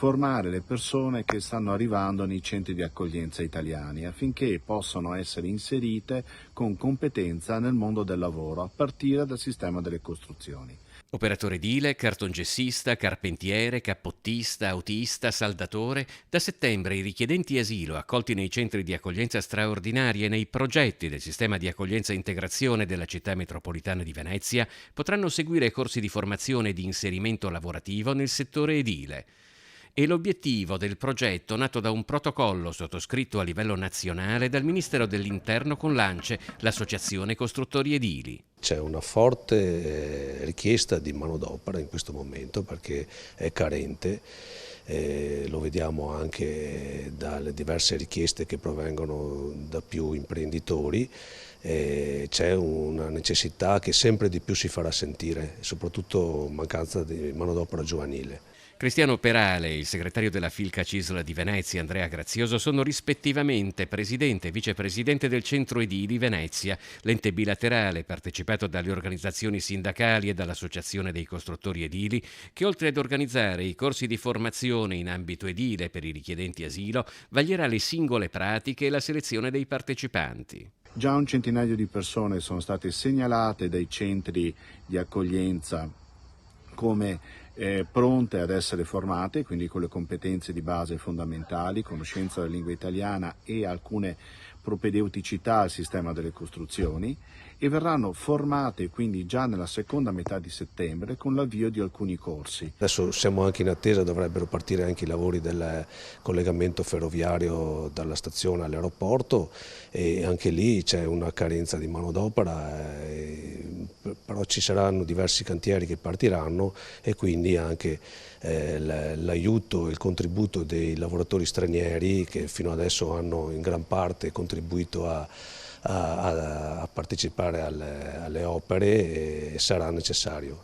formare le persone che stanno arrivando nei centri di accoglienza italiani affinché possano essere inserite con competenza nel mondo del lavoro a partire dal sistema delle costruzioni. Operatore edile, cartongessista, carpentiere, cappottista, autista, saldatore, da settembre i richiedenti asilo accolti nei centri di accoglienza straordinaria e nei progetti del sistema di accoglienza e integrazione della città metropolitana di Venezia potranno seguire corsi di formazione e di inserimento lavorativo nel settore edile. E l'obiettivo del progetto nato da un protocollo sottoscritto a livello nazionale dal Ministero dell'Interno con l'ANCE, l'Associazione Costruttori Edili. C'è una forte richiesta di manodopera in questo momento perché è carente, lo vediamo anche dalle diverse richieste che provengono da più imprenditori. C'è una necessità che sempre di più si farà sentire, soprattutto mancanza di manodopera giovanile. Cristiano Perale e il segretario della Filca Cisla di Venezia, Andrea Grazioso, sono rispettivamente presidente e vicepresidente del Centro Edili Venezia, l'ente bilaterale partecipato dalle organizzazioni sindacali e dall'Associazione dei Costruttori Edili, che oltre ad organizzare i corsi di formazione in ambito edile per i richiedenti asilo, vaglierà le singole pratiche e la selezione dei partecipanti. Già un centinaio di persone sono state segnalate dai centri di accoglienza come pronte ad essere formate, quindi con le competenze di base fondamentali, conoscenza della lingua italiana e alcune propedeuticità al sistema delle costruzioni, e verranno formate quindi già nella seconda metà di settembre con l'avvio di alcuni corsi. Adesso siamo anche in attesa, dovrebbero partire anche i lavori del collegamento ferroviario dalla stazione all'aeroporto e anche lì c'è una carenza di manodopera, però ci saranno diversi cantieri che partiranno e quindi anche l'aiuto e il contributo dei lavoratori stranieri che fino adesso hanno in gran parte contribuito a partecipare alle opere sarà necessario.